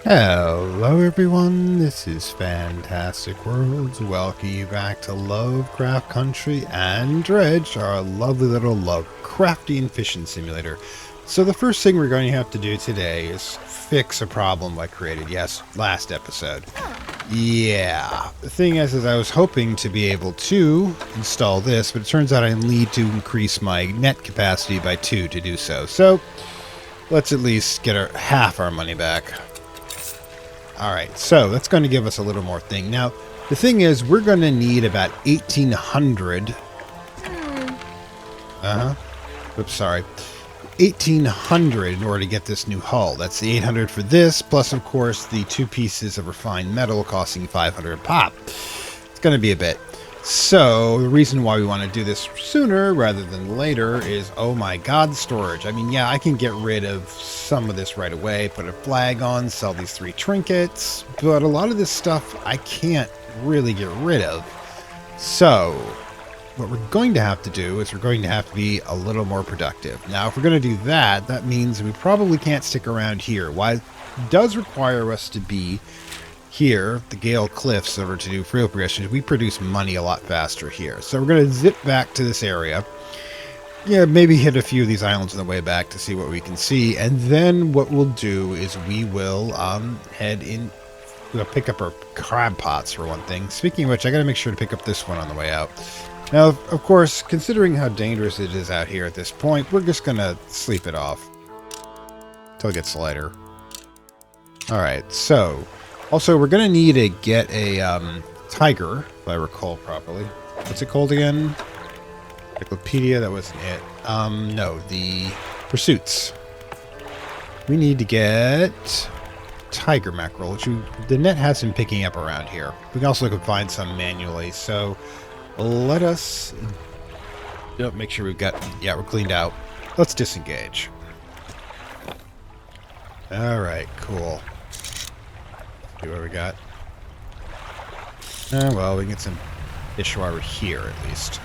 Hello everyone, this is Fantastic Worlds. Welcome you back to Lovecraft Country and Dredge, our lovely little Lovecraftian fishing simulator. So the first thing we're going to have to do today is fix a problem I created, yes, last episode. Yeah, the thing is I was hoping to be able to install this, but it turns out I need to increase my net capacity by 2 to do so. So let's at least get half our money back. Alright, so that's going to give us a little more thing. Now, the thing is, we're going to need about 1,800. Oops, sorry. 1,800 in order to get this new hull. That's the 800 for this, plus, of course, the 2 pieces of refined metal costing 500 pop. It's going to be a bit. So, the reason why we want to do this sooner rather than later is, oh my god, storage. I mean, yeah, I can get rid of some of this right away, put a flag on, sell these 3 trinkets, but a lot of this stuff I can't really get rid of. So, what we're going to have to do is we're going to have to be a little more productive. Now, if we're going to do that, that means we probably can't stick around here. Why it does require us to be here, the Gale Cliffs, over to do real progression, we produce money a lot faster here. So we're going to zip back to this area. Yeah, maybe hit a few of these islands on the way back to see what we can see. And then what we'll do is we will head in. We'll pick up our crab pots for one thing. Speaking of which, I got to make sure to pick up this one on the way out. Now, of course, considering how dangerous it is out here at this point, we're just going to sleep it off until it gets lighter. Alright, so also, we're going to need to get a tiger, if I recall properly. What's it called again? Encyclopedia, that wasn't it. No, the pursuits. We need to get tiger mackerel, which the net has been picking up around here. We can also find some manually, so let us make sure we've got, yeah, we're cleaned out. Let's disengage. Alright, cool. See what we got. Well, we can get some fish while we're here, at least.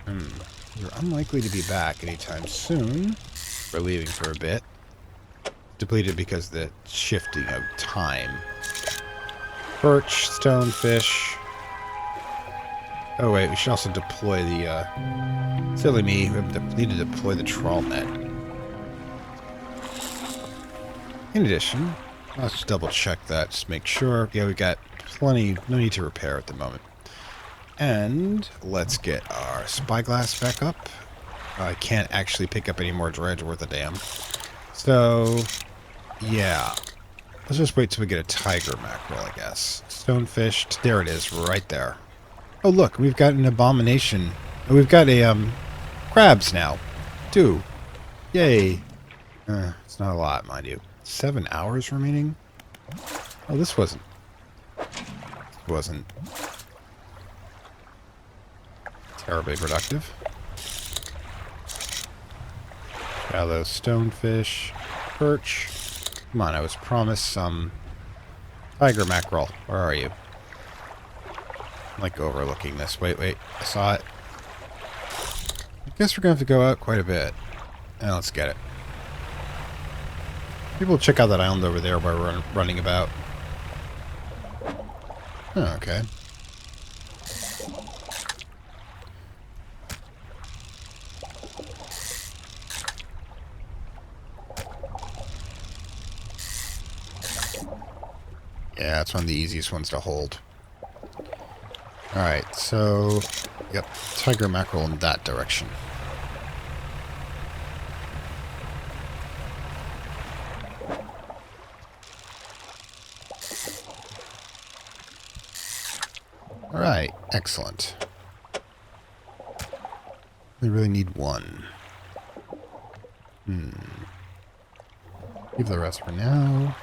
We're unlikely to be back anytime soon. We're leaving for a bit. Depleted because of the shifting of time. Perch, stonefish. Oh wait, we should also deploy the, silly me, we need to deploy the trawl net. In addition, let's just double check that, just make sure. Yeah, we got plenty, no need to repair at the moment. And let's get our spyglass back up. I can't actually pick up any more dredge worth a damn. So, yeah. Let's just wait till we get a tiger mackerel, I guess. Stonefish, there it is, right there. Oh look, we've got an abomination. Oh, we've got a, crabs now. 2. Yay. It's not a lot, mind you. 7 hours remaining? Oh, this wasn't terribly productive. Shallow stonefish, perch. Come on, I was promised some tiger mackerel. Where are you? I'm like overlooking this. Wait, I saw it. I guess we're gonna have to go out quite a bit. Now let's get it. Maybe we'll check out that island over there where we're running about. Oh, okay. Yeah, it's one of the easiest ones to hold. Alright, so, yep, tiger mackerel in that direction. Alright, excellent. We really need 1. Leave the rest for now.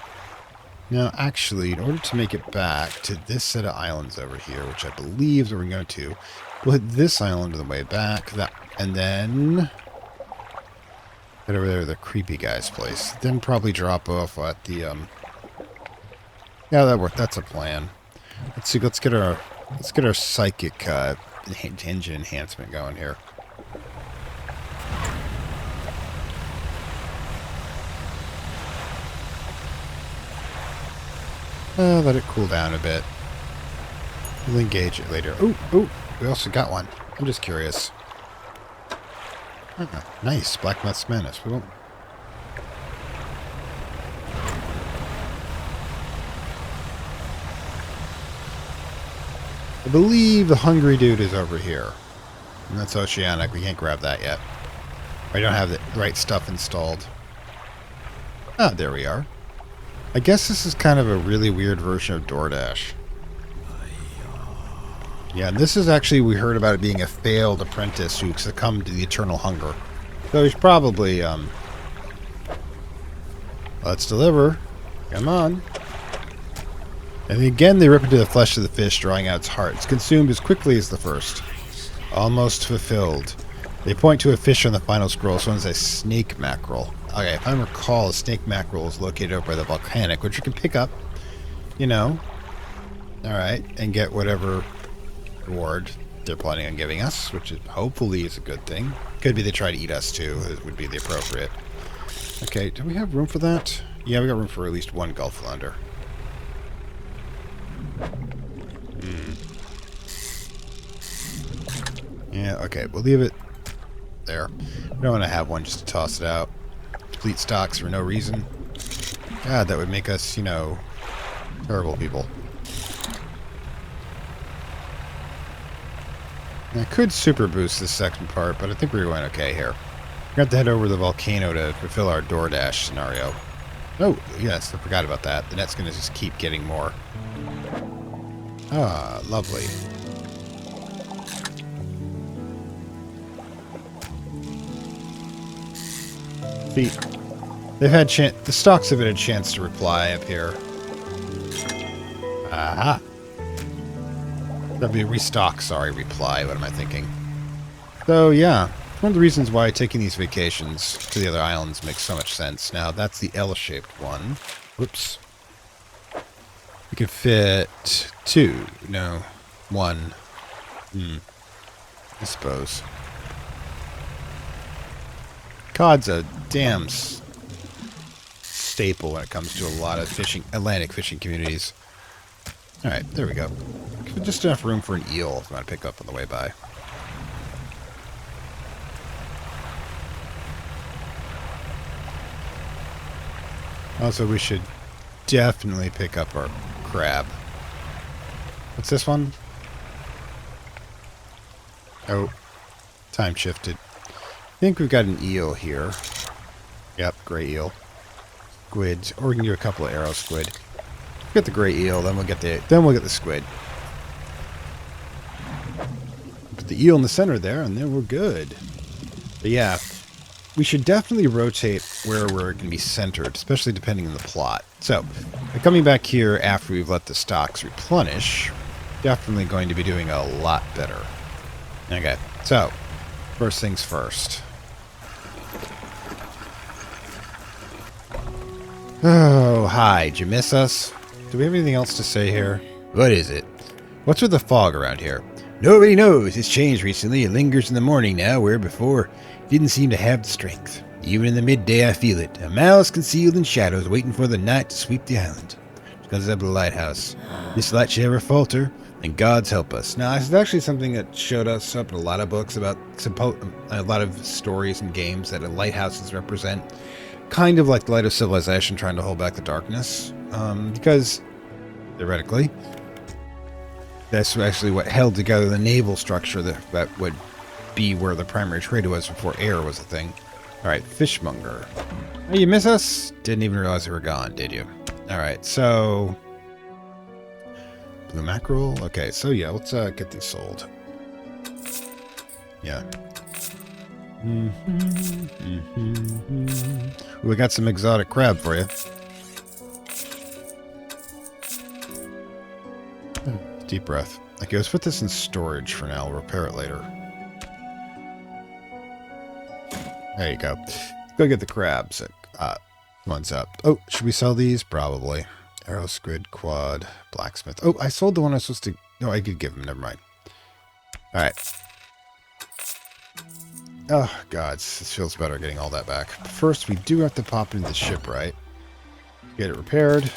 Now, actually, in order to make it back to this set of islands over here, which I believe is where we're going to, we'll hit this island on the way back, and then head over there to the creepy guy's place. Then probably drop off at the, yeah, that worked. That's a plan. Let's see, let's get our psychic engine enhancement going here. Let it cool down a bit. We'll engage it later. Oh, we also got one. I'm just curious. Oh, nice, Black Moth's Menace. We won't... I believe the hungry dude is over here. And that's oceanic. We can't grab that yet. I don't have the right stuff installed. Ah, there we are. I guess this is kind of a really weird version of DoorDash. Yeah, and this is actually, we heard about it being a failed apprentice who succumbed to the eternal hunger. So he's probably, let's deliver. Come on. And again, they rip into the flesh of the fish, drawing out its heart. It's consumed as quickly as the first. Almost fulfilled. They point to a fish on the final scroll. So it's a snake mackerel. Okay, if I recall, a snake mackerel is located over by the volcanic, which you can pick up, you know. Alright, and get whatever reward they're planning on giving us, which is hopefully is a good thing. Could be they try to eat us too. It would be the appropriate. Okay, do we have room for that? Yeah, we got room for at least one Gulf Flounder. Yeah, okay, we'll leave it there. We don't want to have one just to toss it out. Complete stocks for no reason. God, that would make us, you know, terrible people. I could super boost this second part, but I think we're going okay here. We have to head over to the volcano to fulfill our DoorDash scenario. Oh, yes, I forgot about that. The net's going to just keep getting more. Ah, lovely. They've had the stocks have had a chance to reply up here. Aha. That'd be restock, sorry, reply. What am I thinking? So, yeah. One of the reasons why taking these vacations to the other islands makes so much sense. Now, that's the L-shaped one. Whoops. We can fit 2. No. 1. I suppose. Cod's a damn staple when it comes to a lot of Atlantic fishing communities. Alright, there we go. Just enough room for an eel if you want to pick up on the way by. Also, we should definitely pick up our crab. What's this one? Oh, time shifted. I think we've got an eel here. Yep, gray eel. Squids, or we can do a couple of arrow squid. Get the gray eel, then we'll get the squid. Put the eel in the center there, and then we're good. But yeah, we should definitely rotate where it can be centered, especially depending on the plot. So, coming back here after we've let the stocks replenish, definitely going to be doing a lot better. Okay, so, first things first. Oh, hi, did you miss us? Do we have anything else to say here? What is it? What's with the fog around here? Nobody knows. It's changed recently. It lingers in the morning now, where before it didn't seem to have the strength. Even in the midday I feel it. A mouse concealed in shadows, waiting for the night to sweep the island. It comes up to the lighthouse. This light should ever falter, and God's help us. Now, this is actually something that showed us up in a lot of books about a lot of stories and games that lighthouses represent. Kind of like the light of civilization trying to hold back the darkness. Because, theoretically, that's actually what held together the naval structure that would be where the primary trade was before air was a thing. Alright, fishmonger. Oh, you miss us? Didn't even realize we were gone, did you? Alright, so... blue mackerel? Okay, so yeah, let's get these sold. Yeah. We got some exotic crab for you. Deep breath. Okay, let's put this in storage for now. We'll repair it later. There you go. Go get the crabs. One's up. Oh, should we sell these? Probably. Arrow, squid, quad, blacksmith. Oh, I sold the one I was supposed to... No, I did give him. Never mind. Alright. Oh, God. This feels better getting all that back. But first, we do have to pop into the ship, right? Get it repaired.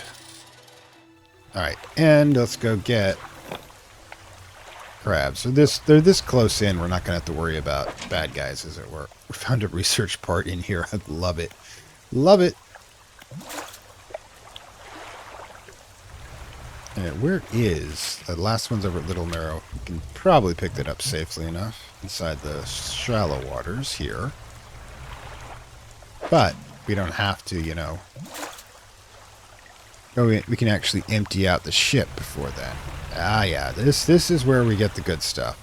Alright, and let's go get crabs. So they're this close in, we're not going to have to worry about bad guys, as it were. We found a research part in here. I love it. Love it. And where is... the last one's over at Little Narrow. We can probably pick that up safely enough inside the shallow waters here. But we don't have to, you know... oh, we can actually empty out the ship before then. Ah, yeah. This is where we get the good stuff.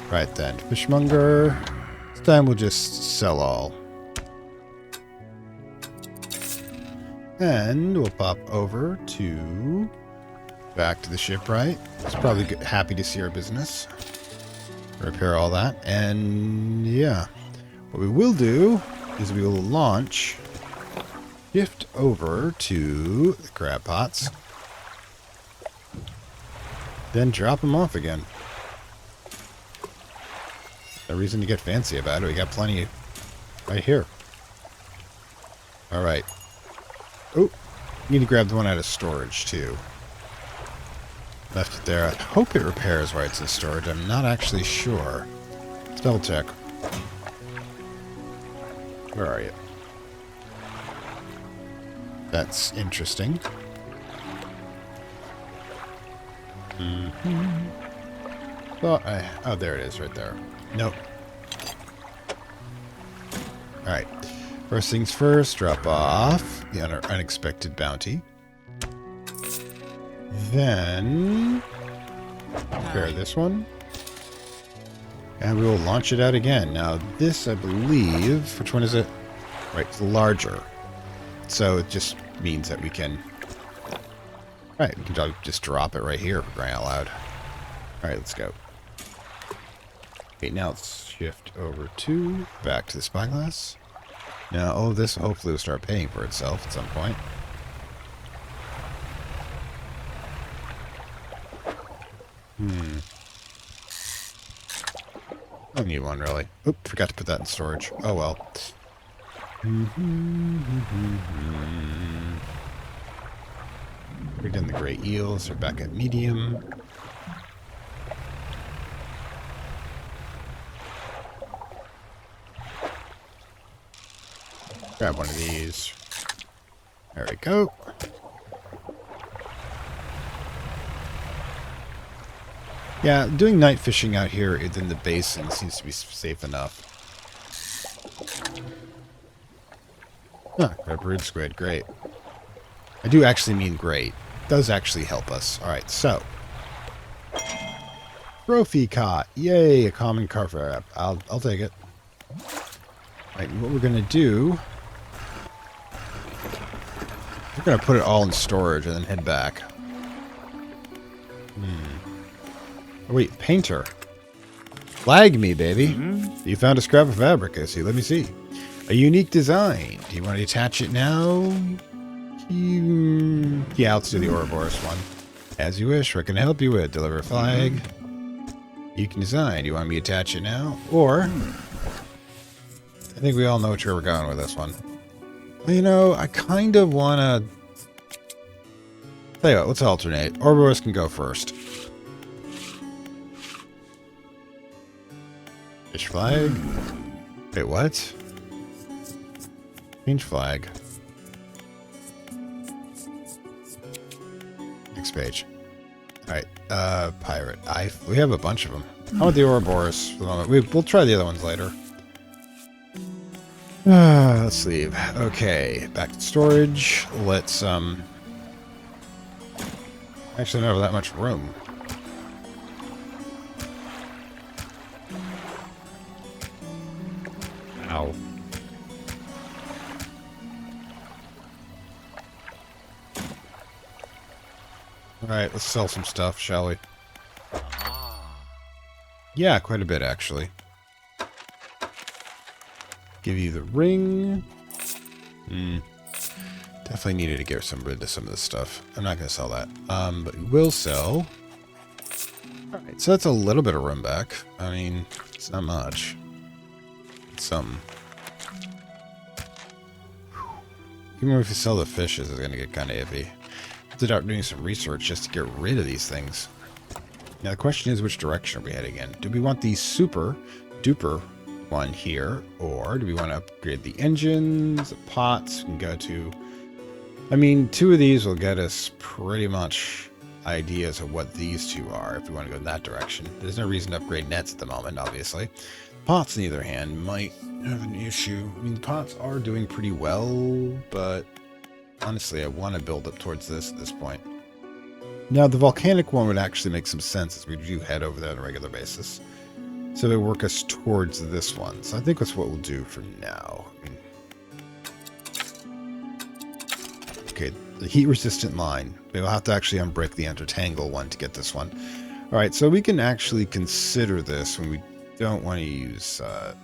Right then. Fishmonger. This time we'll just sell all. And we'll pop over to... back to the shipwright. It's probably happy to see our business. Repair all that. And, yeah. What we will do is we will launch... shift over to the crab pots. Then drop them off again. No reason to get fancy about it. We got plenty right here. Alright. Oh, need to grab the one out of storage too. Left it there. I hope it repairs while it's in storage. I'm not actually sure. Let's double check. Where are you? That's interesting. Oh, there it is right there. Nope. Alright. First things first, drop off the unexpected bounty. Then repair this one. And we will launch it out again. Now this, I believe, which one is it? Right, it's larger. So it just means that we can... right, we can just drop it right here for crying out loud. Alright, let's go. Okay, now let's shift over to... back to the spyglass. Now, oh, this hopefully will start paying for itself at some point. I don't need one, really. Oop, forgot to put that in storage. Oh, well. We're done the gray eels. We're back at medium. Grab one of these. There we go. Yeah, doing night fishing out here in the basin seems to be safe enough. Huh, red brood squid, great. I do actually mean great. It does actually help us. Alright, so. Trophy caught. Yay, a common carver. I'll take it. Alright, what we're going to do... we're going to put it all in storage and then head back. Oh, wait, painter. Flag me, baby. You found a scrap of fabric, I see. Let me see. A unique design. Do you want to attach it now? Yeah, let's do the Ouroboros one. As you wish. What can I help you with? Deliver a flag. You can design. Do you want me to attach it now? Or... I think we all know where we're going with this one. Well, you know, I kind of want to... tell you what, let's alternate. Ouroboros can go first. Fish flag. Wait, what? Change flag. Next page. Alright, pirate. We have a bunch of them. I want the Ouroboros for the moment. We'll try the other ones later. Let's leave. Okay, back to storage. Let's, actually, I don't have that much room. Ow. Alright, let's sell some stuff, shall we? Yeah, quite a bit, actually. Give you the ring. Definitely needed to get rid of some of this stuff. I'm not going to sell that. But we will sell. Alright, so that's a little bit of room back. I mean, it's not much. It's some. Even if we sell the fishes, it's going to get kind of iffy. Have to start doing some research just to get rid of these things. Now the question is, which direction are we heading in? Do we want the super duper one here, or do we want to upgrade the engines, the pots? We can go to... I mean, 2 of these will get us pretty much ideas of what these 2 are if we want to go in that direction. There's no reason to upgrade nets at the moment, obviously. Pots, on the other hand, might have an issue. I mean, the pots are doing pretty well, but honestly, I want to build up towards this at this point. Now, the volcanic one would actually make some sense as we do head over there on a regular basis. So they work us towards this one. So I think that's what we'll do for now. Okay, the heat-resistant line. We'll have to actually unbreak the intertangle one to get this one. All right, so we can actually consider this when we don't want to use the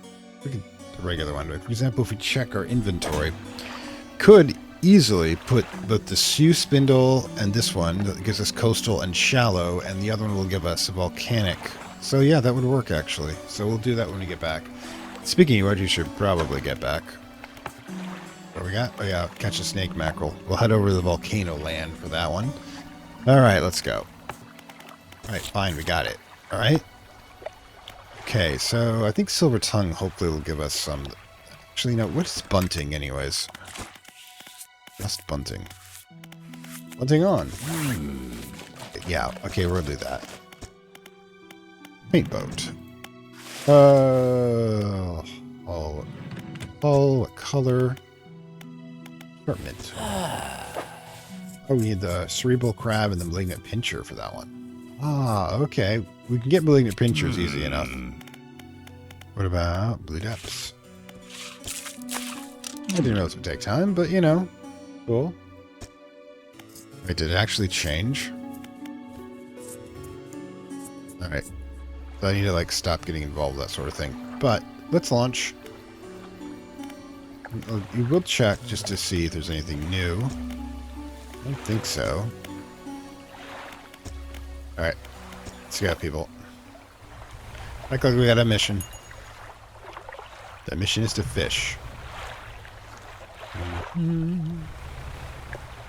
regular one. For example, if we check our inventory, could easily put both the Sioux spindle and this one that gives us coastal and shallow, and the other one will give us volcanic. So yeah, that would work actually. So we'll do that when we get back. Speaking of which, you should probably get back. What we got? Oh yeah, catch a snake mackerel. We'll head over to the volcano land for that one. Alright, let's go. Alright, fine, we got it. Alright. Okay, so I think silver tongue hopefully will give us some... Actually, no, what is bunting anyways? Just bunting. Bunting on. Yeah, okay, we'll do that. Paint boat. What color? Apartment. Oh, we need the cerebral crab and the malignant pincher for that one. Ah, okay. We can get malignant pinchers easy enough. What about blue depths? I didn't know this would take time, but you know. Cool. Wait, did it actually change? Alright. So I need to, like, stop getting involved with that sort of thing. But, let's launch. We will check just to see if there's anything new. I don't think so. Alright. Let's go, people. Like we got a mission. The mission is to fish.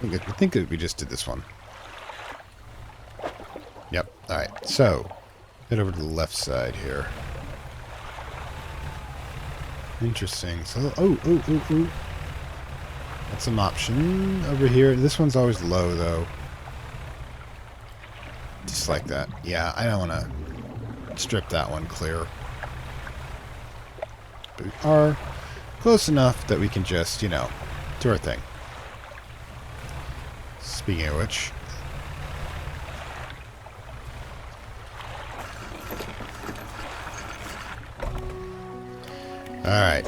I think we just did this one. Yep. Alright, so head over to the left side here. Interesting. So, oh. That's an option over here. This one's always low, though. Just like that. Yeah, I don't want to strip that one clear. But we are close enough that we can just, you know, do our thing. Speaking of which... Alright.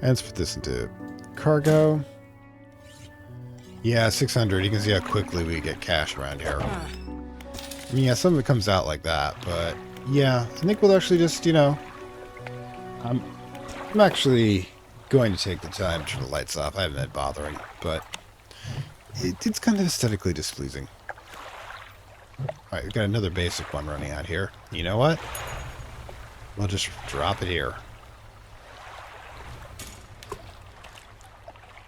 And let's put this into cargo. Yeah, 600. You can see how quickly we get cash around here. I mean, yeah, some of it comes out like that, but yeah, I think we'll actually just, you know, I'm actually going to take the time to turn the lights off. I haven't been bothering, but it's kind of aesthetically displeasing. Alright, we've got another basic one running out here. You know what? We'll just drop it here.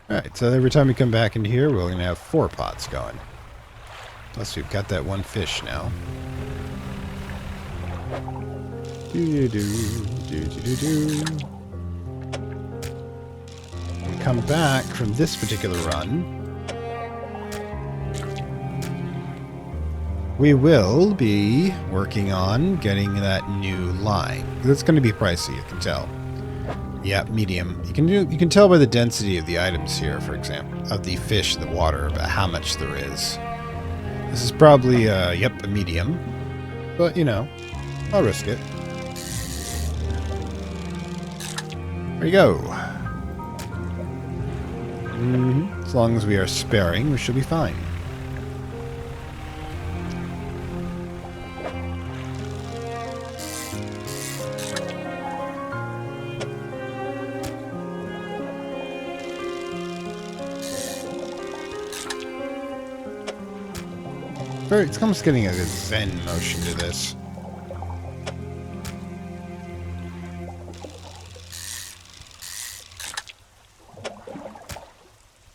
Alright, so every time we come back into here, we're going to have 4 pots going. Plus, we've got that one fish now. We come back from this particular run. We will be working on getting that new line. It's going to be pricey, you can tell. Yeah, medium. You can tell by the density of the items here, for example, of the fish in the water, about how much there is. This is probably, yep, a medium. But, you know, I'll risk it. There you go. As long as we are sparing, we should be fine. It's almost getting a zen motion to this.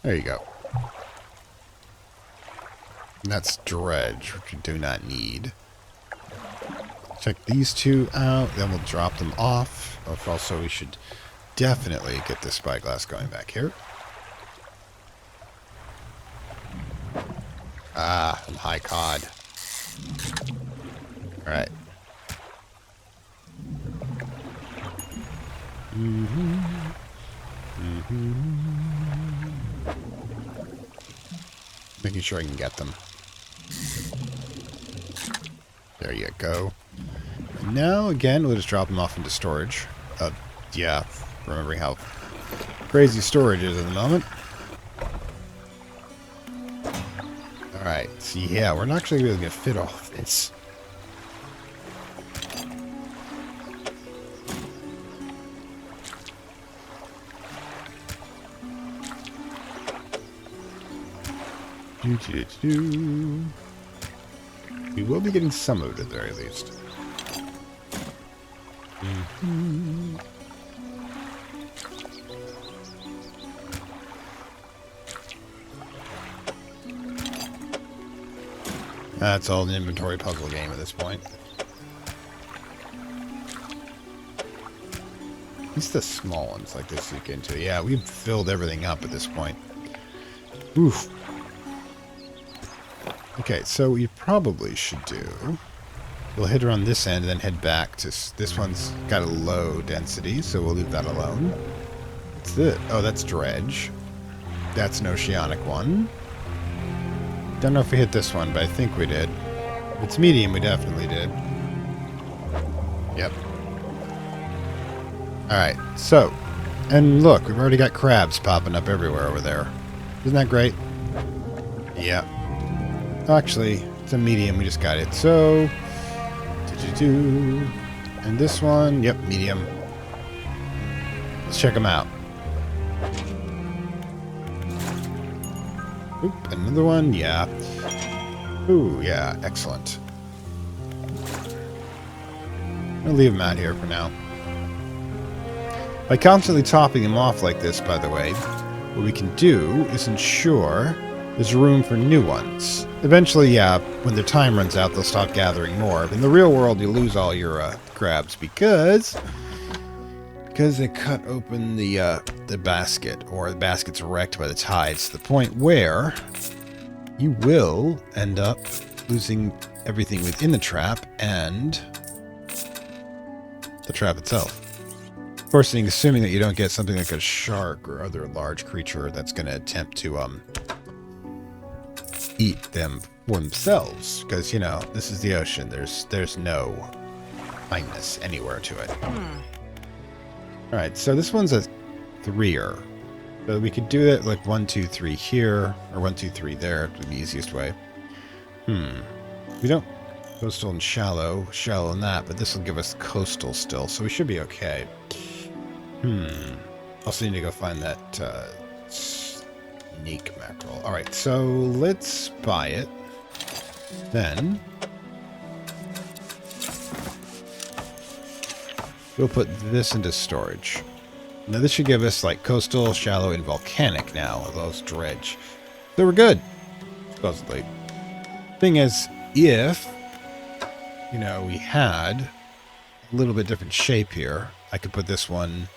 There you go. And that's dredge, which we do not need. Check these two out, then we'll drop them off. Also, we should definitely get this spyglass going back here. Ah, some high cod. Alright. Making sure I can get them. There you go. And now, again, we'll just drop them off into storage. Yeah, remembering how crazy storage is at the moment. Alright, so yeah, we're not actually really going to fit all of this. We will be getting some of it at the very least. That's all an inventory puzzle game at this point. At least the small ones like this you get into. Yeah, we've filled everything up at this point. Oof. Okay, so what you probably should do, we'll hit around this end and then head back to... This one's got a low density, so we'll leave that alone. What's this? Oh, that's dredge. That's an oceanic one. Don't know if we hit this one, but I think we did. If it's medium, we definitely did. Yep. Alright, so... And look, we've already got crabs popping up everywhere over there. Isn't that great? Yep. Actually, it's a medium. We just got it. So, and this one, yep, medium. Let's check them out. Oop, another one, yeah. Ooh, yeah, excellent. I'll leave them out here for now. By constantly topping them off like this, by the way, what we can do is ensure there's room for new ones. Eventually, yeah, when their time runs out, they'll stop gathering more. In the real world, you lose all your crabs because they cut open the basket, or the basket's wrecked by the tides to the point where you will end up losing everything within the trap and the trap itself. Of course, assuming that you don't get something like a shark or other large creature that's going to attempt to eat them for themselves, because you know this is the ocean. There's no kindness anywhere to it. All right, so this one's a 3-er, so we could do it like 1, 2, 3 here, or 1, 2, 3 there. Would be the easiest way. We don't coastal and shallow in that, but this will give us coastal still, so we should be okay. Also need to go find that snake mackerel. Alright, so let's buy it. Then we'll put this into storage. Now this should give us like coastal, shallow, and volcanic now, those dredge. So we're good, supposedly. Thing is, if, you know, we had a little bit different shape here, I could put this one,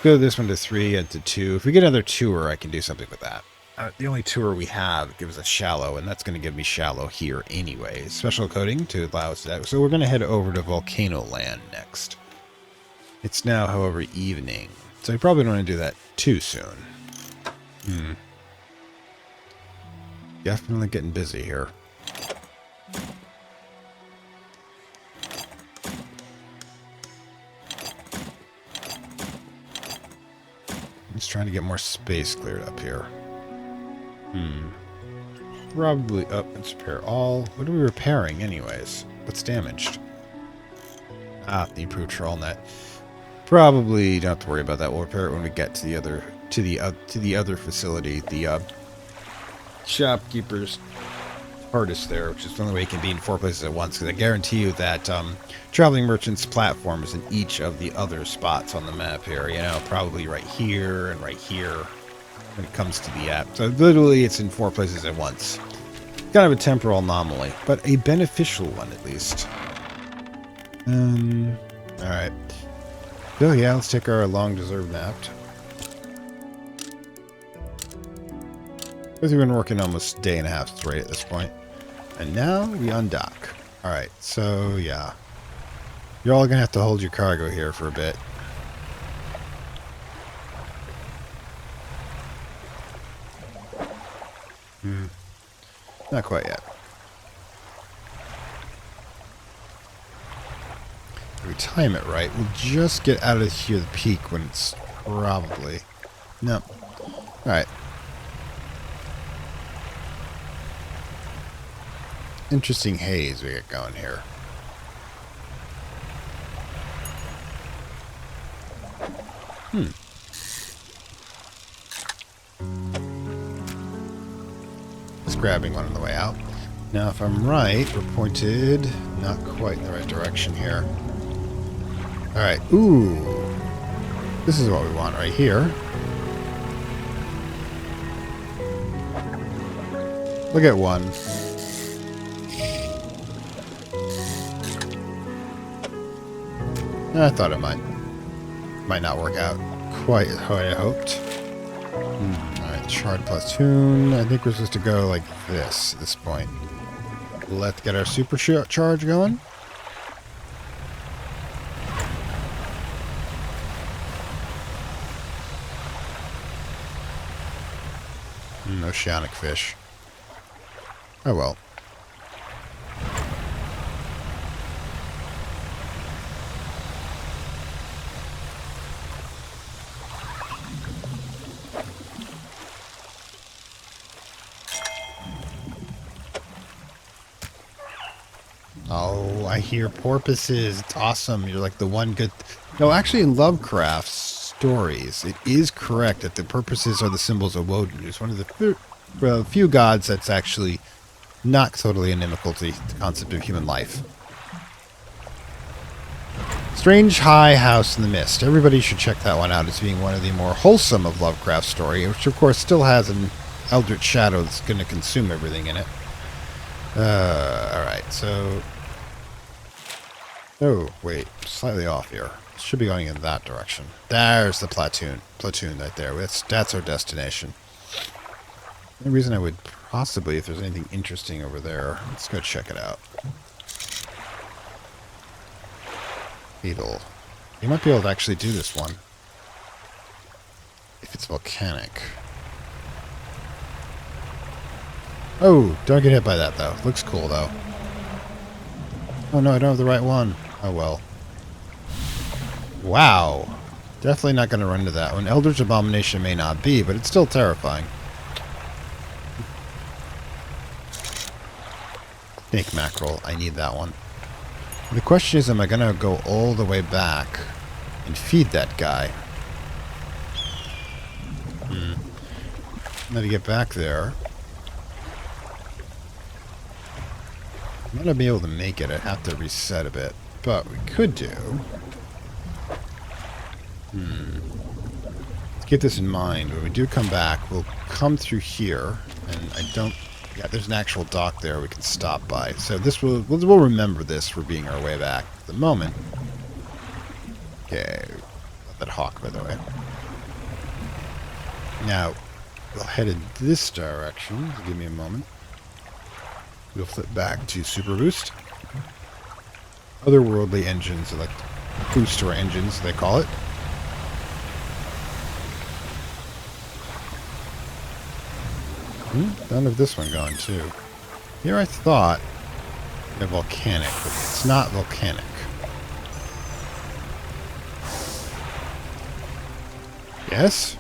go this one to 3 and to 2. If we get another 2-er, I can do something with that. The only 2-er we have gives us shallow, and that's going to give me shallow here anyway. Special coating to allow us that. So we're going to head over to Volcano Land next. It's now, however, evening. So we probably don't want to do that too soon. Definitely getting busy here. Just trying to get more space cleared up here. Probably up. Let's repair all. What are we repairing anyways? What's damaged? The improved trawl net. Probably don't have to worry about that. We'll repair it when we get to the other facility. The shopkeeper's hardest there, which is the only way it can be in 4 places at once, because I guarantee you that traveling merchant's platform is in each of the other spots on the map here. You know, probably right here and right here when it comes to the app. So literally it's in 4 places at once. Kind of a temporal anomaly, but a beneficial one at least. Alright. So yeah, let's take our long-deserved nap. Because we've been working almost a day and a half straight at this point. And now we undock. Alright, so yeah. You're all going to have to hold your cargo here for a bit. Not quite yet. If we time it right, we'll just get out of here the peak when it's probably... No. Alright. Interesting haze we get going here. Just grabbing one on the way out. Now, if I'm right, we're pointed not quite in the right direction here. Alright, ooh. This is what we want right here. Look at one. I thought it might not work out quite how I hoped. Alright, shard platoon. I think we're supposed to go like this at this point. Let's get our super charge going. Oceanic fish. Oh well. Oh, I hear porpoises. It's awesome. You're like the one good... No, actually in Lovecraft's stories, it is correct that the porpoises are the symbols of Woden, who's one of the few gods that's actually not totally inimical to the concept of human life. Strange High House in the Mist. Everybody should check that one out as being one of the more wholesome of Lovecraft's story, which of course still has an eldritch shadow that's going to consume everything in it. Alright, so... Oh, wait. Slightly off here. Should be going in that direction. There's the platoon. Platoon right there. That's our destination. The only reason I would possibly, if there's anything interesting over there, let's go check it out. Beetle. You might be able to actually do this one. If it's volcanic. Oh, don't get hit by that, though. Looks cool, though. Oh, no, I don't have the right one. Oh, well. Wow. Definitely not going to run into that one. Eldritch Abomination may not be, but it's still terrifying. Snake mackerel. I need that one. The question is, am I going to go all the way back and feed that guy? Now to get back there... I'm not going to be able to make it. I have to reset a bit. But we could do... Let's keep this in mind. When we do come back, we'll come through here. And I don't... Yeah, there's an actual dock there we can stop by. So this we'll remember this for being our way back. At the moment... Okay. That hawk, by the way. Now, we'll head in this direction. Give me a moment. We'll flip back to Super Boost. Otherworldly engines, like booster engines, they call it. None of this one gone, too. Here I thought they're volcanic, but it's not volcanic. Yes?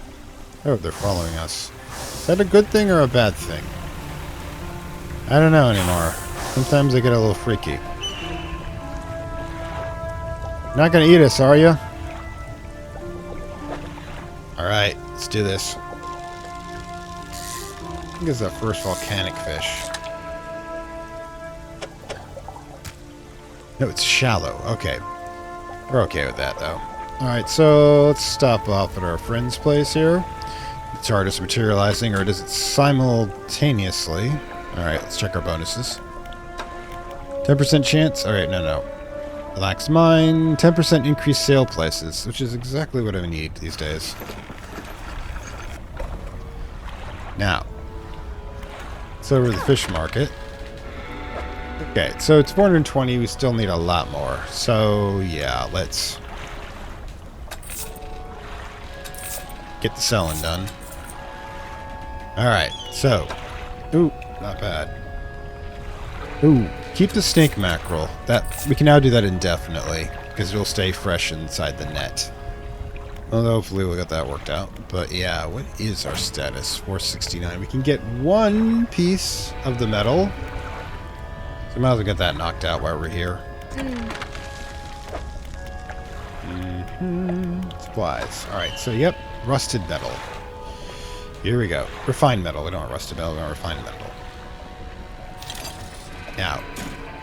Oh, they're following us. Is that a good thing or a bad thing? I don't know anymore. Sometimes they get a little freaky. Not gonna eat us, are you? Alright, let's do this. I think it's the first volcanic fish. No, it's shallow. Okay. We're okay with that, though. Alright, so let's stop off at our friend's place here. The TARDIS materializing, or does it simultaneously? Alright, let's check our bonuses. 10% chance? Alright, no. Relaxed mind. 10% increased sale prices, which is exactly what I need these days. Now, it's over to the fish market. Okay, so it's 420. We still need a lot more. So, yeah, let's get the selling done. Alright, so. Ooh, not bad. Ooh, keep the snake mackerel. We can now do that indefinitely, because it'll stay fresh inside the net. Well, hopefully we'll get that worked out. But yeah, what is our status? 469. We can get one piece of the metal. So we might as well get that knocked out while we're here. Supplies. Alright, so yep, rusted metal. Here we go. Refined metal. We don't want rusted metal, we want refined metal. Now,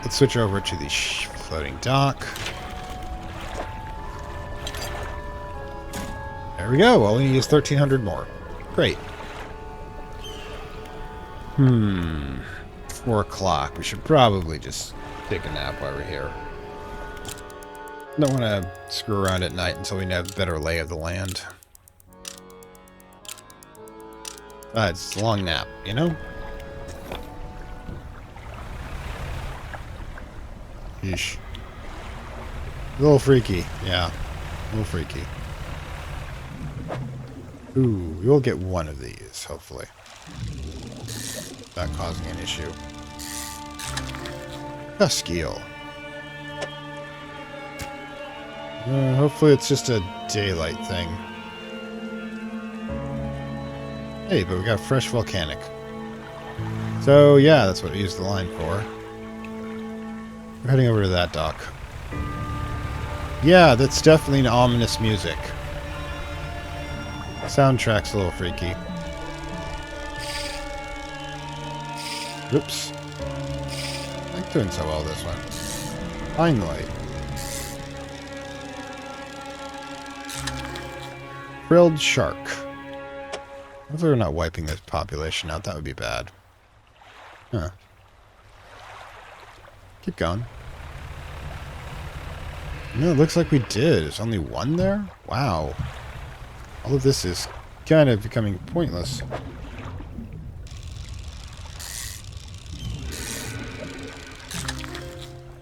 let's switch over to the floating dock. There we go. All we need is 1,300 more. Great. 4 o'clock. We should probably just take a nap while we're here. Don't want to screw around at night until we have a better lay of the land. It's a long nap, you know? Yeesh. A little freaky. Yeah. A little freaky. Ooh, we'll get one of these, hopefully. Not causing an issue. A skill. Hopefully it's just a daylight thing. Hey, but we got fresh volcanic. So, yeah, that's what we used the line for. We're heading over to that dock. Yeah, that's definitely an ominous music. Soundtrack's a little freaky. Oops. I'm doing so well this one. Finally. Frilled shark. Hopefully we're not wiping this population out. That would be bad. Huh. Keep going. No, it looks like we did. There's only one there? Wow. All of this is kind of becoming pointless.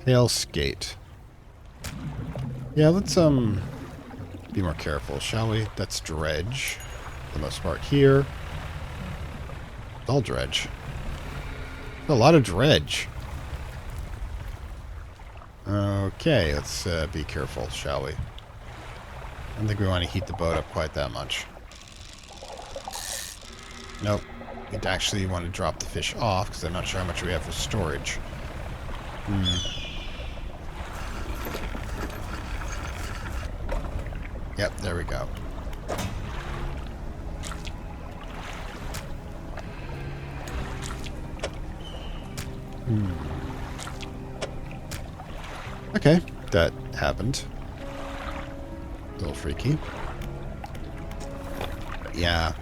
Hail skate. Yeah, let's be more careful, shall we? That's dredge. For the most part here. It's all dredge. A lot of dredge. Okay, let's be careful, shall we? I don't think we want to heat the boat up quite that much. Nope. We'd actually want to drop the fish off, because I'm not sure how much we have for storage. Yep, there we go. Okay, that happened. A little freaky. Yeah.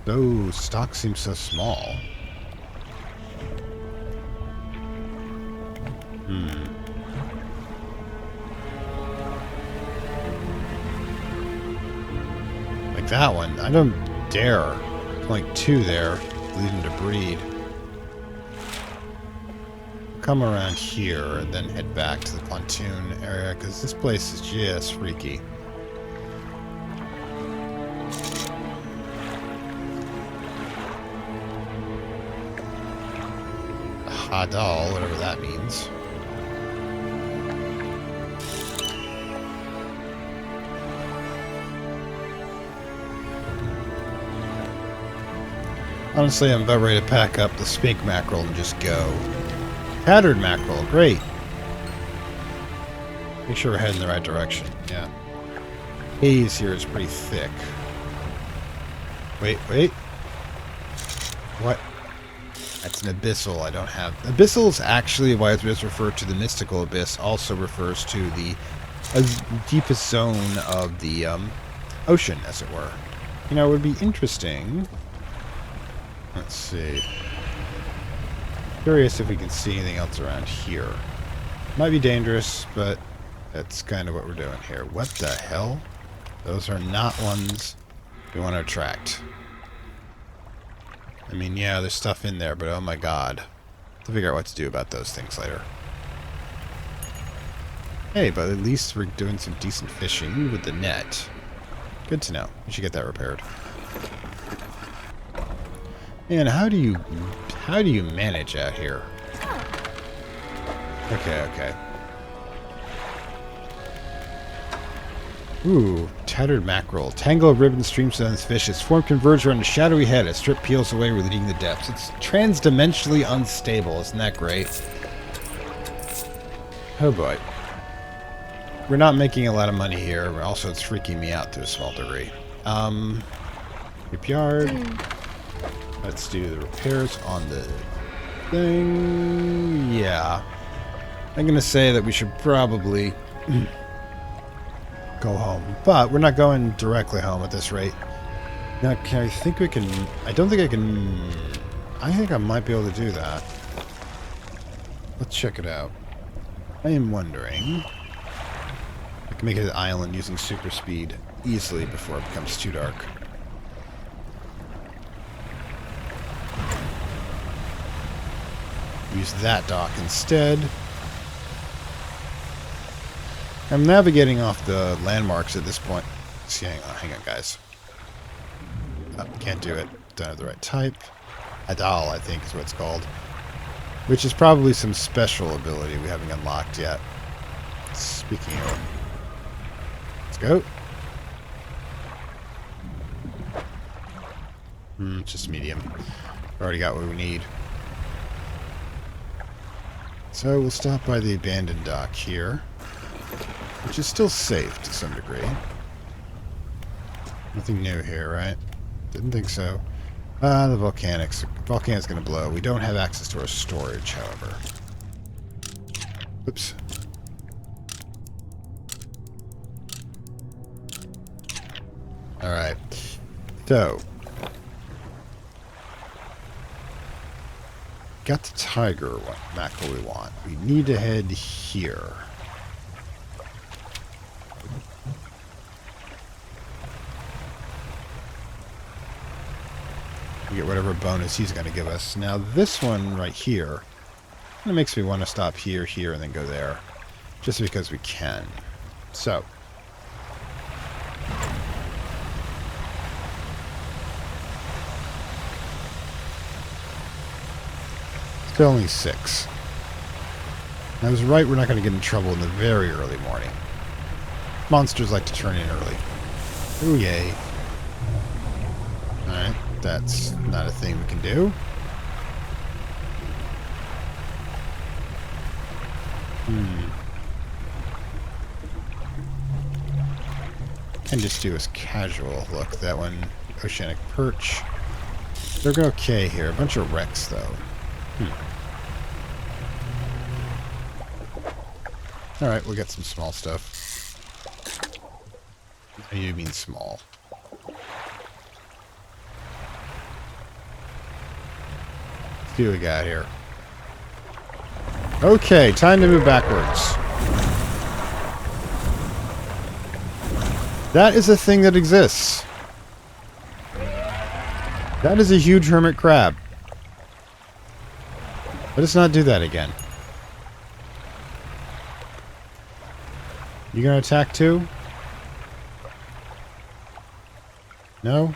Those stock seems so small. Like that one. I don't dare. There's like 2 there. Leave them to breed. Come around here and then head back to the pontoon area, because this place is just freaky. Hadal, whatever that means. Honestly, I'm about ready to pack up the spink mackerel and just go. Patterned mackerel, great. Make sure we're heading in the right direction. Yeah. Haze here is pretty thick. Wait. What? That's an abyssal. I don't have... Abyssal is actually why it's referred to the mystical abyss. Also refers to the deepest zone of the ocean, as it were. You know, it would be interesting. Let's see. Curious if we can see anything else around here. Might be dangerous, but that's kind of what we're doing here. What the hell? Those are not ones we want to attract. I mean, yeah, there's stuff in there, but oh my god. To figure out what to do about those things later. Hey, but at least we're doing some decent fishing with the net. Good to know. We should get that repaired. Man, how do you manage out here? Okay. Ooh, tattered mackerel. Tangle of ribbon streams on this fish. Its form converge around a shadowy head. A strip peels away, relieving the depths. It's transdimensionally unstable. Isn't that great? Oh boy. We're not making a lot of money here. Also, it's freaking me out to a small degree. Shipyard. Let's do the repairs on the thing. Yeah. I'm going to say that we should probably go home. But we're not going directly home at this rate. Now, I think we can... I don't think I can... I think I might be able to do that. Let's check it out. I am wondering... I can make it an island using super speed easily before it becomes too dark. Use that dock instead. I'm navigating off the landmarks at this point. See, hang on, guys. Oh, can't do it. Don't have the right type. Adal, I think, is what it's called. Which is probably some special ability we haven't unlocked yet. Speaking of... Let's go. Just medium. Already got what we need. So we'll stop by the abandoned dock here. Which is still safe to some degree. Nothing new here, right? Didn't think so. The volcan's gonna blow. We don't have access to our storage, however. Oops. Alright. So. Got the tiger mackerel we want. We need to head here. We get whatever bonus he's going to give us. Now this one right here, it makes me want to stop here, here, and then go there. Just because we can. So. Still only 6. I was right, we're not going to get in trouble in the very early morning. Monsters like to turn in early. Ooh, yay. Alright, that's not a thing we can do. Can just do as casual. Look, that one, oceanic perch. They're okay here. A bunch of wrecks, though. Alright, we'll get some small stuff. You mean small. Let's see what we got here. Okay, time to move backwards. That is a thing that exists. That is a huge hermit crab. Let us not do that again. You gonna attack too? No?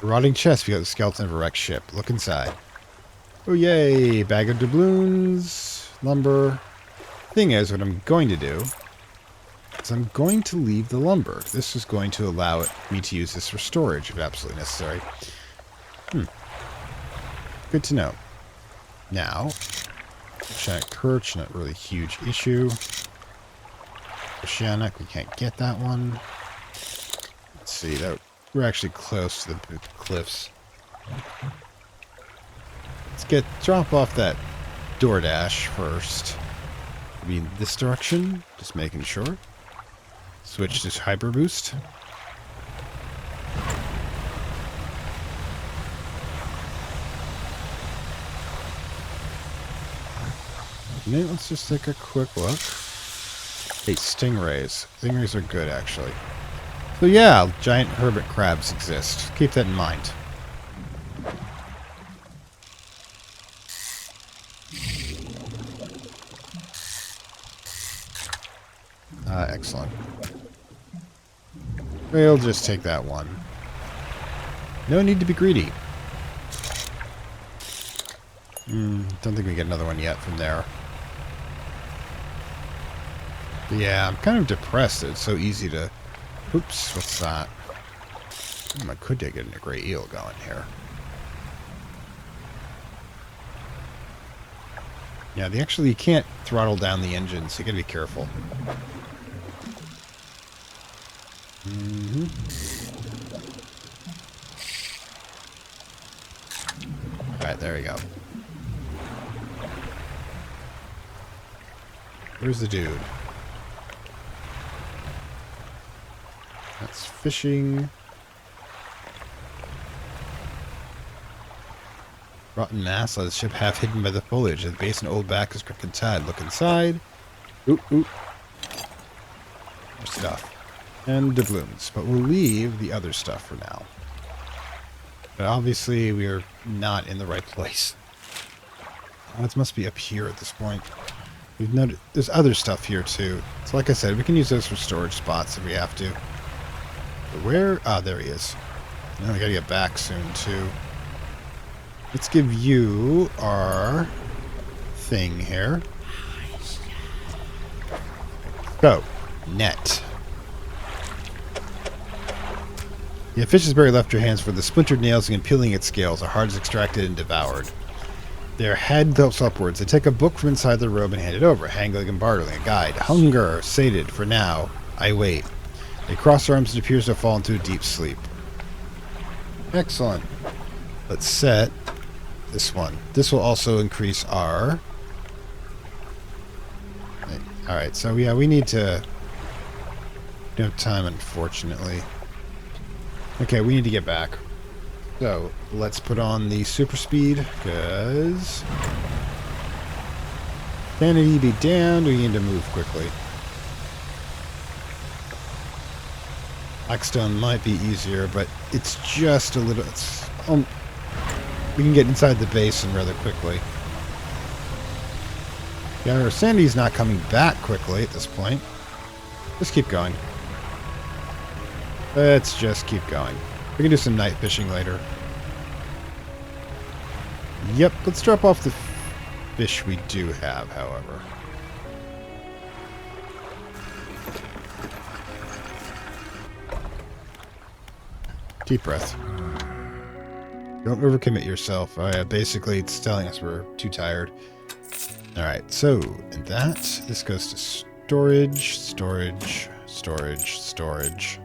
A rotting chest. We got the skeleton of a wrecked ship. Look inside. Oh yay! Bag of doubloons, lumber. Thing is, what I'm going to do is I'm going to leave the lumber. This is going to allow me to use this for storage if absolutely necessary. Good to know. Now, oceanic perch, not really a huge issue. Oceanic, we can't get that one. Let's see, that we're actually close to the cliffs. Let's drop off that DoorDash first. Maybe in this direction, just making sure. Switch to Hyper Boost. Now let's just take a quick look. Hey, stingrays. Stingrays are good, actually. So yeah, giant hermit crabs exist. Keep that in mind. Excellent. We'll just take that one. No need to be greedy. Don't think we get another one yet from there. But yeah, I'm kind of depressed that it's so easy to... Oops, what's that? I could get a gray eel going here. Yeah, you can't throttle down the engine, so you gotta be careful. Alright, there we go. Where's the dude? That's fishing. Rotten mass of the ship half hidden by the foliage. At the base, an old back is crooked tide. Look inside. Oop, oop. More stuff. And doubloons. But we'll leave the other stuff for now. But obviously, we are not in the right place. Oh, it must be up here at this point. We've noted there's other stuff here too. So like I said, we can use those for storage spots if we have to. But where? Ah, there he is. Now we gotta get back soon too. Let's give you our thing here. Go. Net. The fish's berry left your hands for the splintered nails and peeling its scales. Our heart is extracted and devoured. Their head tilts upwards. They take a book from inside their robe and hand it over, haggling and bartering. A guide. Hunger. Sated. For now. I wait. They cross their arms and appears to fall into a deep sleep. Excellent. Let's set this one. This will also increase our... Alright, so yeah, we need to... No time, unfortunately. Okay, we need to get back. So, let's put on the super speed, because... Sanity be damned, we need to move quickly. Blackstone might be easier, but it's just a little... we can get inside the basin rather quickly. Yeah, our Sandy's not coming back quickly at this point. Just keep going. Let's just keep going. We can do some night fishing later. Yep, let's drop off the fish we do have, however. Deep breath. Don't overcommit yourself. Oh, yeah, basically, it's telling us we're too tired. Alright, so, and this goes to storage, storage, storage, storage.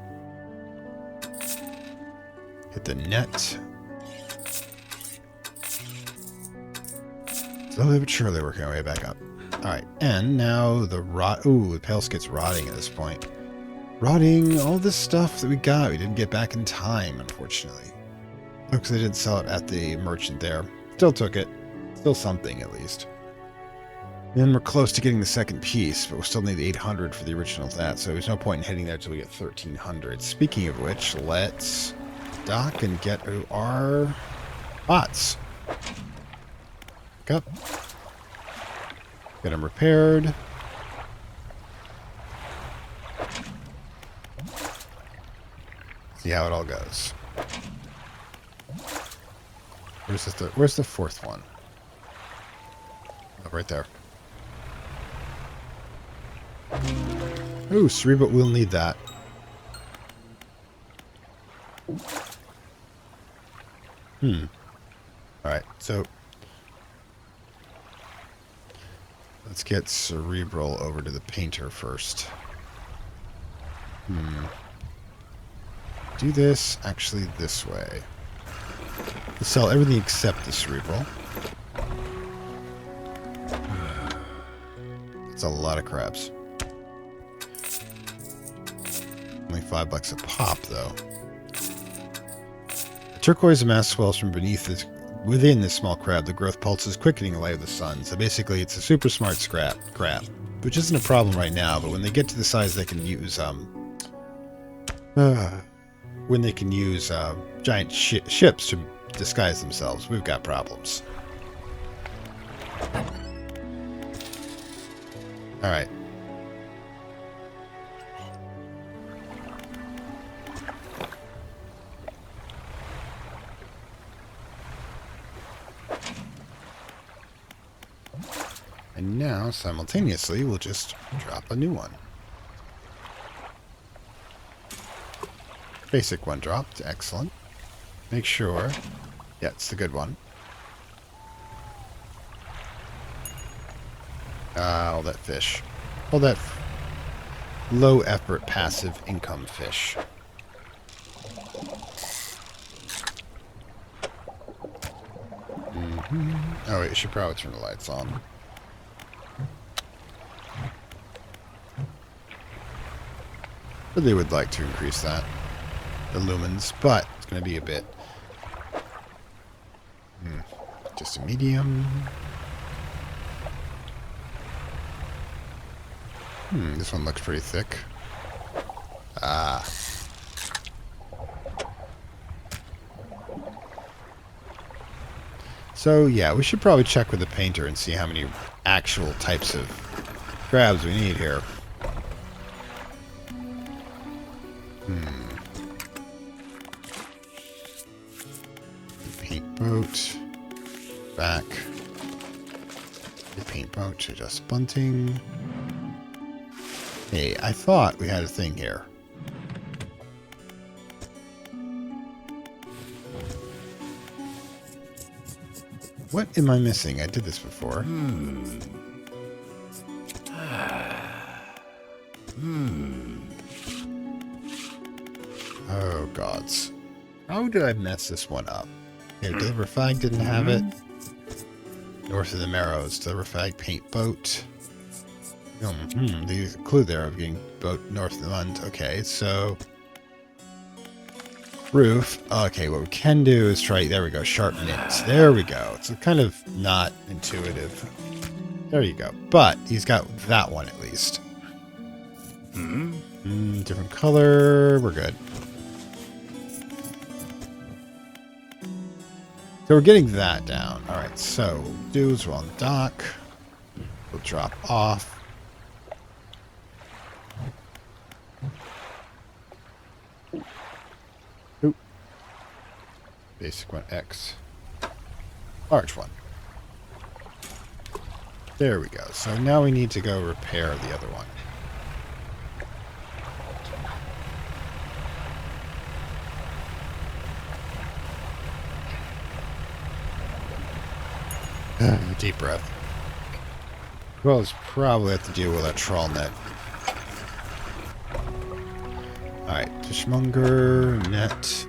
Hit the net. Slowly but surely working our way back up. Alright, and now the Ooh, the pale skit's rotting at this point. Rotting all this stuff that we got. We didn't get back in time, unfortunately. Oh, because they didn't sell it at the merchant there. Still took it. Still something, at least. And we're close to getting the second piece, but we'll still need 800 for the original of that, so there's no point in heading there until we get 1300. Speaking of which, let's dock and get our bots. Back up. Get them repaired. See how it all goes. Where's the fourth one? Oh, right there. Ooh, cerebral, we'll need that. Alright, so let's get cerebral over to the painter first. Do this actually this way. Let's sell everything except the cerebral. It's a lot of crabs. Only $5 a pop, though. The turquoise mass swells from within this small crab. The growth pulses, quickening the light of the sun. So basically, it's a super smart crab, which isn't a problem right now. But when they get to the size they can use, giant ships to disguise themselves, we've got problems. All right. And now, simultaneously, we'll just drop a new one. Basic one dropped. Excellent. Make sure. Yeah, it's the good one. All that fish. All that low effort, passive income fish. Oh, wait, I should probably turn the lights on. Really would like to increase that. The lumens, but it's going to be a bit. Just a medium. This one looks pretty thick. So, yeah, we should probably check with the painter and see how many actual types of crabs we need here. Paint boat. Back. The paint boat to just bunting. Hey, I thought we had a thing here. What am I missing? I did this before. Oh, gods. How did I mess this one up? Okay, Deliverfag didn't have it. North of the Marrows, Deliverfag paint boat. The clue there of getting boat north of the Mund. Okay, so roof. Okay, what we can do is try. There we go. Sharp knits. There we go. It's kind of not intuitive. There you go. But he's got that one at least. Different color. We're good. So we're getting that down. All right. So dudes are on the dock. We'll drop off. Oop. Basic one X. Large one. There we go. So now we need to go repair the other one. Deep breath. Well, it's probably have to deal with that trawl net. Alright, fishmonger, net.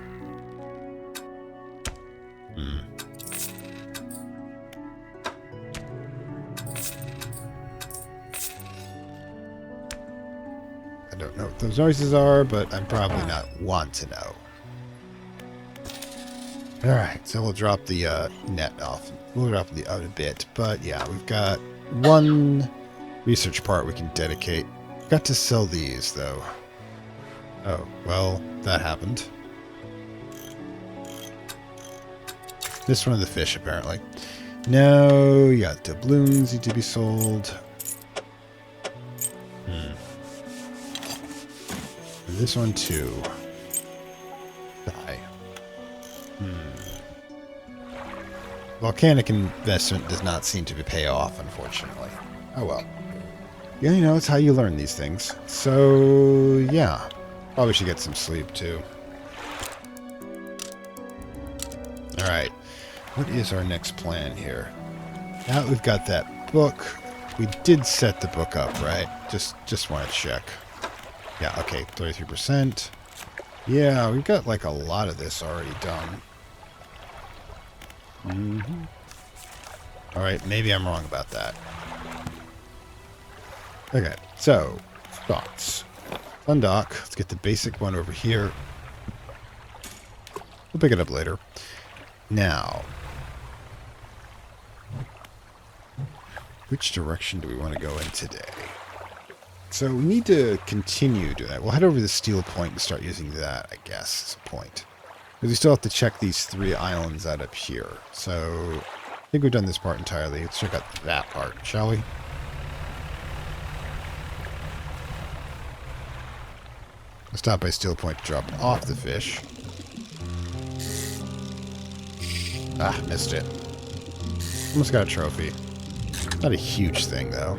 I don't know what those noises are, but I'm probably not want to know. Alright, so we'll drop the net off. We'll drop the out a bit, but yeah, we've got one research part we can dedicate. Got to sell these, though. Oh, well, that happened. This one of the fish, apparently. No, you got doubloons need to be sold. This one, too. Die. Volcanic investment does not seem to pay off, unfortunately. Oh well. Yeah, you know, it's how you learn these things. So, yeah. Probably should get some sleep, too. Alright. What is our next plan here? Now that we've got that book, we did set the book up, right? Just want to check. Yeah, okay, 33%. Yeah, we've got, like, a lot of this already done. Alright, maybe I'm wrong about that. Okay, so, thoughts. Undock. Let's get the basic one over here. We'll pick it up later. Now, which direction do we want to go in today? So we need to continue doing that. We'll head over to the steel point and start using that, I guess, as a point. Because we still have to check these 3 islands out up here. So I think we've done this part entirely. Let's check out that part, shall we? I'll stop by steel point to drop off the fish. Ah, missed it. Almost got a trophy. Not a huge thing, though.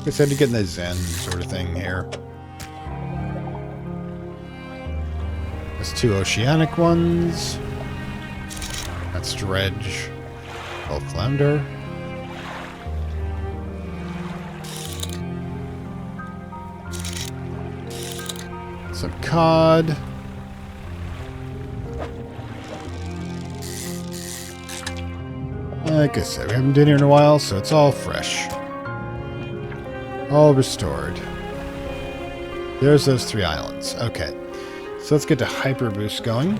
I said to get in the Zen sort of thing here. There's 2 oceanic ones. That's Dredge. Oh, flounder. Some cod. Like I said, we haven't been here in a while, so it's all fresh. All restored. There's those 3 islands. Okay. So let's get to Hyper Boost going.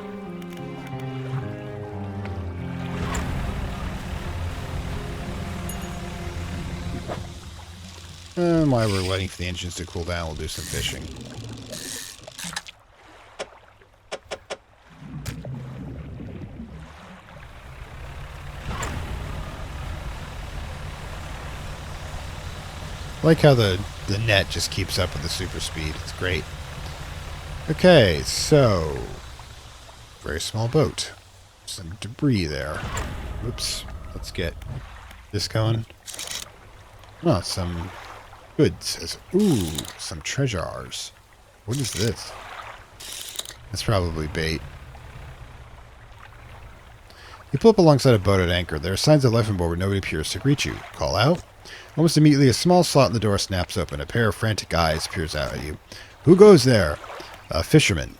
And while we're waiting for the engines to cool down, we'll do some fishing. I like how the net just keeps up with the super speed. It's great. Okay, so very small boat. Some debris there. Oops. Let's get this going. Oh, some goods. Ooh, some treasures. What is this? That's probably bait. You pull up alongside a boat at anchor. There are signs of life on board, but nobody appears to greet you. Call out. Almost immediately, a small slot in the door snaps open. A pair of frantic eyes peers out at you. Who goes there? A fisherman.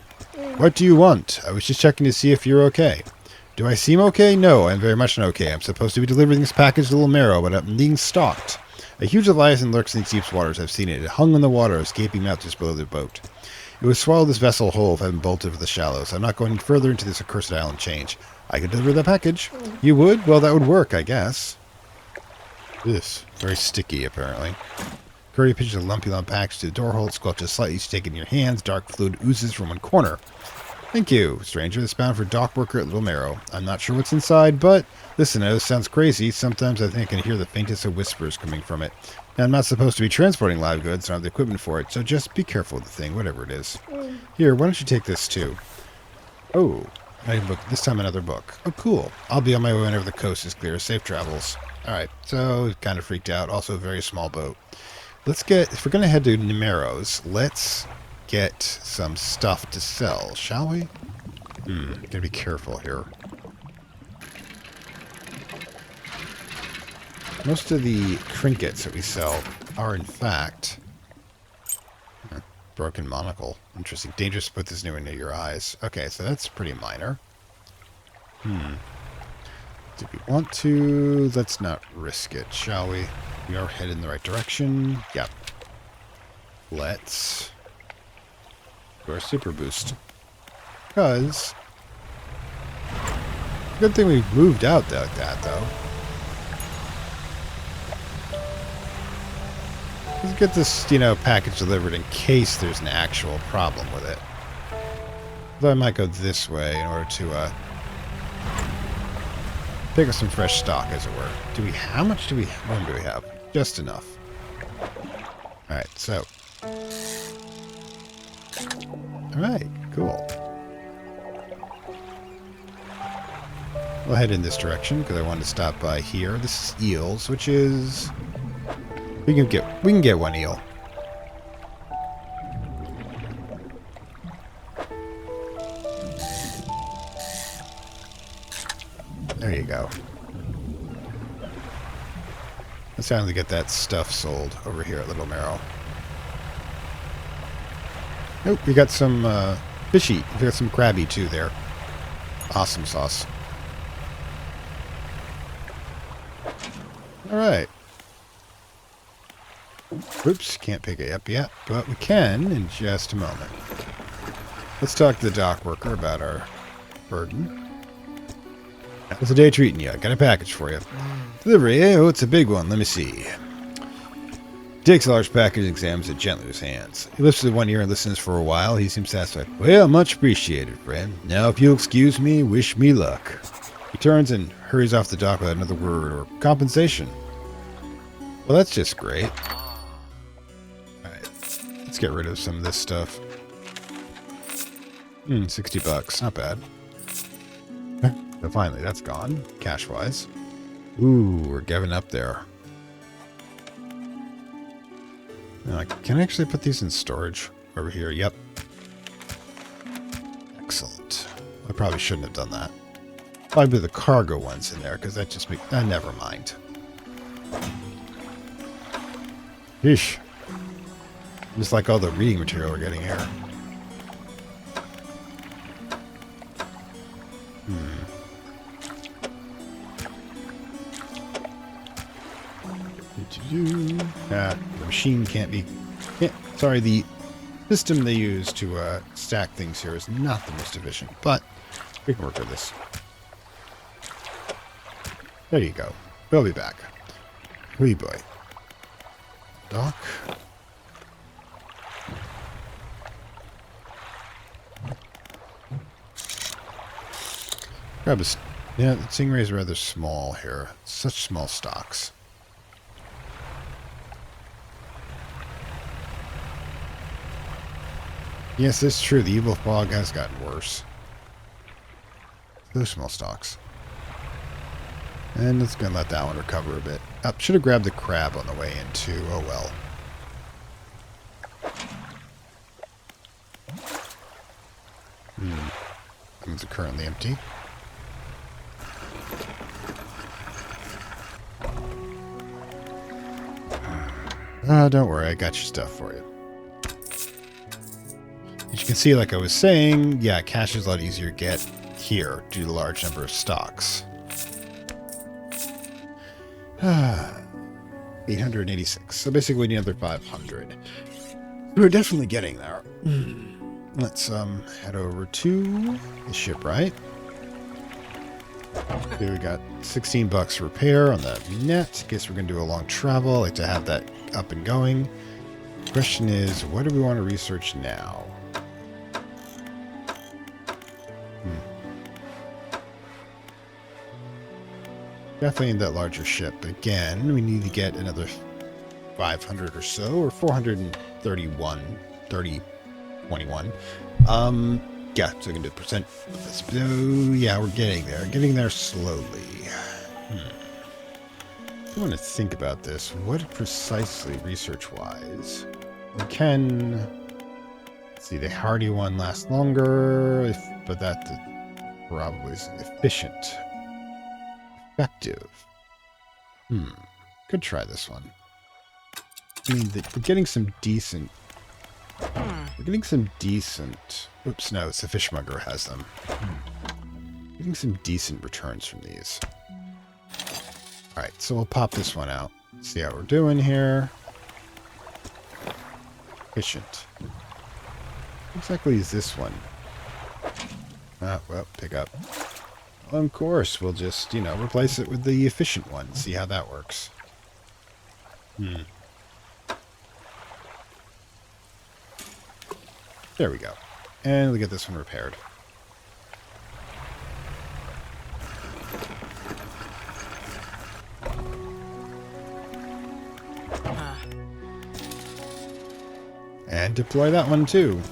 What do you want? I was just checking to see if you're okay. Do I seem okay? No, I'm very much not okay. I'm supposed to be delivering this package to Little Marrow, but I'm being stalked. A huge leviathan lurks in these deep waters. I've seen it. It hung on the water, escaping out just below the boat. It would swallow this vessel whole if I hadn't bolted for the shallows. I'm not going any further into this accursed island change. I could deliver the package. You would? Well, that would work, I guess. This. Very sticky, apparently. Curdy pitches a lumpy lump package to the door hole. It squelches slightly. You take it in your hands. Dark fluid oozes from one corner. Thank you, stranger. This is bound for dock worker at Little Marrow. I'm not sure what's inside, but listen, I know this sounds crazy. Sometimes I think I can hear the faintest of whispers coming from it. Now, I'm not supposed to be transporting live goods. I don't have the equipment for it, so just be careful with the thing, whatever it is. Here, why don't you take this too? Oh, another book. This time another book. Oh, cool. I'll be on my way whenever the coast is clear. Safe travels. Alright, so kind of freaked out. Also a very small boat. Let's get, if we're going to head to Nimeros, let's get some stuff to sell, shall we? Gotta be careful here. Most of the trinkets that we sell are, in fact, broken monocle. Interesting. Dangerous to put this new into your eyes. Okay, so that's pretty minor. Do we want to? Let's not risk it, shall we? We are headed in the right direction. Yep. Let's do our super boost. Because good thing we moved out like that, though. Let's get this, package delivered in case there's an actual problem with it. Though I might go this way in order to pick up some fresh stock, as it were. How much room do we have? Just enough. Alright, so. Alright, cool. We'll head in this direction, because I wanted to stop by here. This is eels, which is... We can get one eel. There you go. It's time to get that stuff sold over here at Little Marrow. Nope, we got some fishy. We got some crabby too there. Awesome sauce. All right. Oops, can't pick it up yet, but we can in just a moment. Let's talk to the dock worker about our burden. How's the day treating you? I got a package for you. Delivery, eh? Oh, it's a big one. Let me see. Takes a large package and examines it gently with his hands. He lifts it one ear and listens for a while. He seems satisfied. Well, much appreciated, friend. Now, if you'll excuse me, wish me luck. He turns and hurries off the dock without another word or compensation. Well, that's just great. Alright, let's get rid of some of this stuff. $60. Not bad. So finally, that's gone, cash-wise. Ooh, we're giving up there. Can I actually put these in storage over here? Yep. Excellent. I probably shouldn't have done that. Probably the cargo ones in there, because that just makes... never mind. Yeesh. Just like all the reading material we're getting here. The machine can't be... sorry, the system they use to stack things here is not the most efficient, but we can work with this. There you go. We'll be back. Wee boy. Dock. Grab a... Yeah, the stingray is rather small here. Such small stocks. Yes, that's true. The evil fog has gotten worse. Those small stocks. And it's going to let that one recover a bit. Should have grabbed the crab on the way in, too. Oh, well. It's currently empty. Don't worry. I got your stuff for you. As you can see, like I was saying, yeah, cash is a lot easier to get here due to the large number of stocks. 886. So basically we need another 500. We're definitely getting there. Let's head over to the shipwright. Here we got $16 repair on the net. Guess we're going to do a long travel. I like to have that up and going. Question is, what do we want to research now? Definitely in that larger ship. But again, we need to get another 500 or so, or 431, 21. Yeah, so I can do percent. So, yeah, we're getting there. Getting there slowly. I want to think about this. What precisely, research-wise? We can... Let's see, the hardy one lasts longer, but that probably is efficient. Effective. Could try this one. I mean, we're getting some decent... We're getting some decent... Oops, no, it's the fishmonger has them. Getting some decent returns from these. Alright, so we'll pop this one out. See how we're doing here. Efficient. What exactly is this one? Well, pick up. Well, of course, we'll just, replace it with the efficient one. See how that works. There we go. And we'll get this one repaired. And deploy that one too.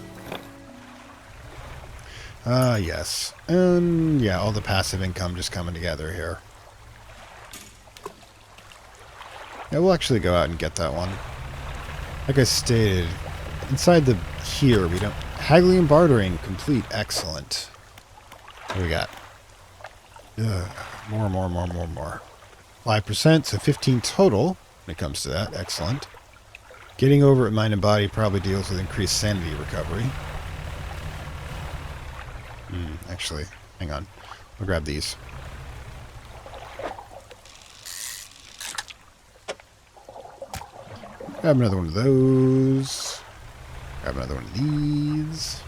Yes. And yeah, all the passive income just coming together here. Yeah, we'll actually go out and get that one. Like I stated, inside the here we don't... Haggling and bartering, complete. Excellent. What do we got? More. 5%, so 15 total when it comes to that. Excellent. Getting over it mind and body probably deals with increased sanity recovery. Actually, hang on. I'll grab these. Grab another one of those. Grab another one of these.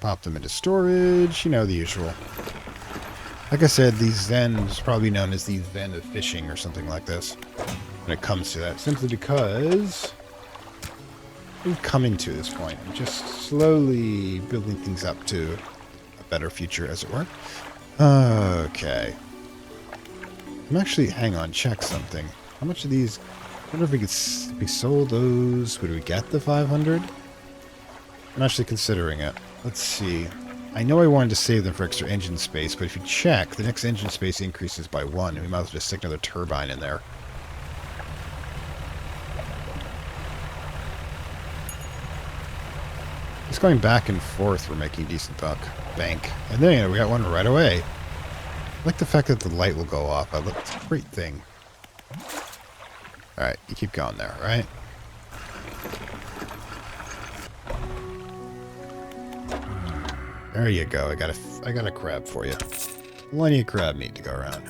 Pop them into storage. You know, the usual. Like I said, these Zen is probably known as the Zen of fishing or something like this when it comes to that. Simply because we've come into this point. I'm just slowly building things up to a better future, as it were. Okay. I'm actually, hang on, check something. How much of these, I wonder if we sold those, would we get the 500? I'm actually considering it. Let's see. I know I wanted to save them for extra engine space, but if you check, the next engine space increases by 1, and we might as well just stick another turbine in there. Just going back and forth, we're making a decent bank. And then we got one right away. I like the fact that the light will go off. It's a great thing. Alright, you keep going there, right? There you go. I got a crab for you. Plenty of crab meat to go around.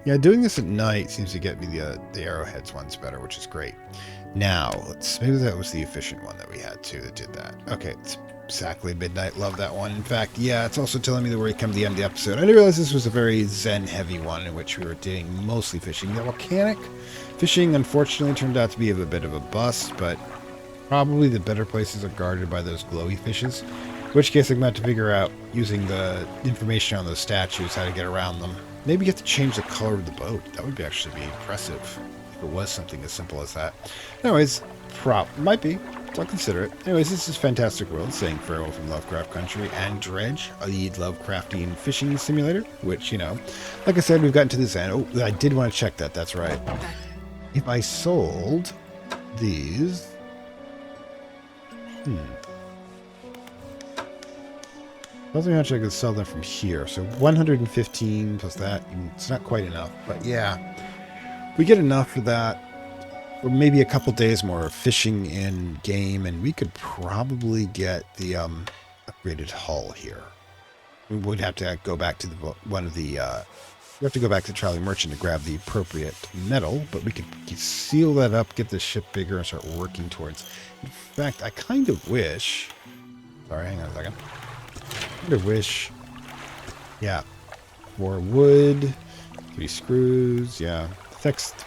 Yeah, doing this at night seems to get me the arrowheads ones better, which is great. Now, maybe that was the efficient one that we had too that did that. Okay, it's exactly midnight. Love that one. In fact, yeah, it's also telling me that we're come to the end of the episode. I didn't realize this was a very Zen-heavy one in which we were doing mostly fishing. The volcanic fishing, unfortunately, turned out to be a bit of a bust, but probably the better places are guarded by those glowy fishes. In which case, I'm going to have to figure out, using the information on those statues, how to get around them. Maybe you have to change the color of the boat. That would actually be impressive if it was something as simple as that. Anyways, might be. So I'll consider it. Anyways, this is Fantastic World, saying farewell from Lovecraft Country and Dredge, the Lovecraftian fishing simulator, which, you know, like I said, we've gotten to this end. Oh, I did want to check that. That's right. If I sold these... I don't think much I could sell them from here. So 115 plus that. It's not quite enough. But yeah, we get enough for that. Or maybe a couple days more of fishing in game. And we could probably get the upgraded hull here. We would have to go back to we have to go back to Charlie Merchant to grab the appropriate metal. But we could seal that up, get the ship bigger, and start working towards. In fact, I kind of wish... Sorry, hang on a second. I kind of wish, yeah, more wood, 3 screws, yeah. Next,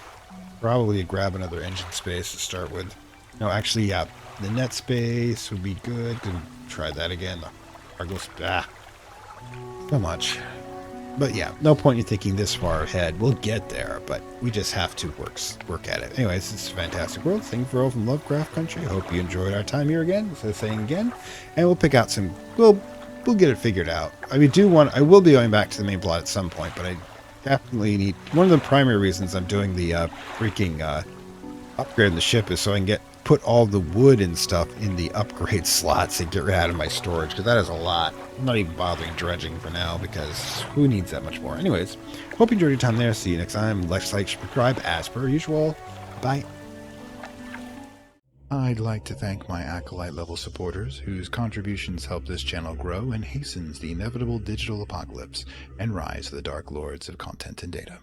probably grab another engine space to start with. No, actually, yeah, the net space would be good. Can try that again. The cargo, so much. But yeah, no point in thinking this far ahead. We'll get there, but we just have to work at it. Anyways, this is Fantastic World. Thank you for all from Lovecraft Country. Hope you enjoyed our time here again. So saying again, and we'll pick out some. We'll get it figured out. I will be going back to the main plot at some point, but I definitely need... One of the primary reasons I'm doing the freaking upgrade in the ship is so I can put all the wood and stuff in the upgrade slots and get rid out of my storage, because that is a lot. I'm not even bothering dredging for now, because who needs that much more? Anyways, hope you enjoyed your time there. See you next time. Like, subscribe as per usual. Bye. I'd like to thank my Acolyte level supporters, whose contributions help this channel grow and hastens the inevitable digital apocalypse and rise of the Dark Lords of content and data.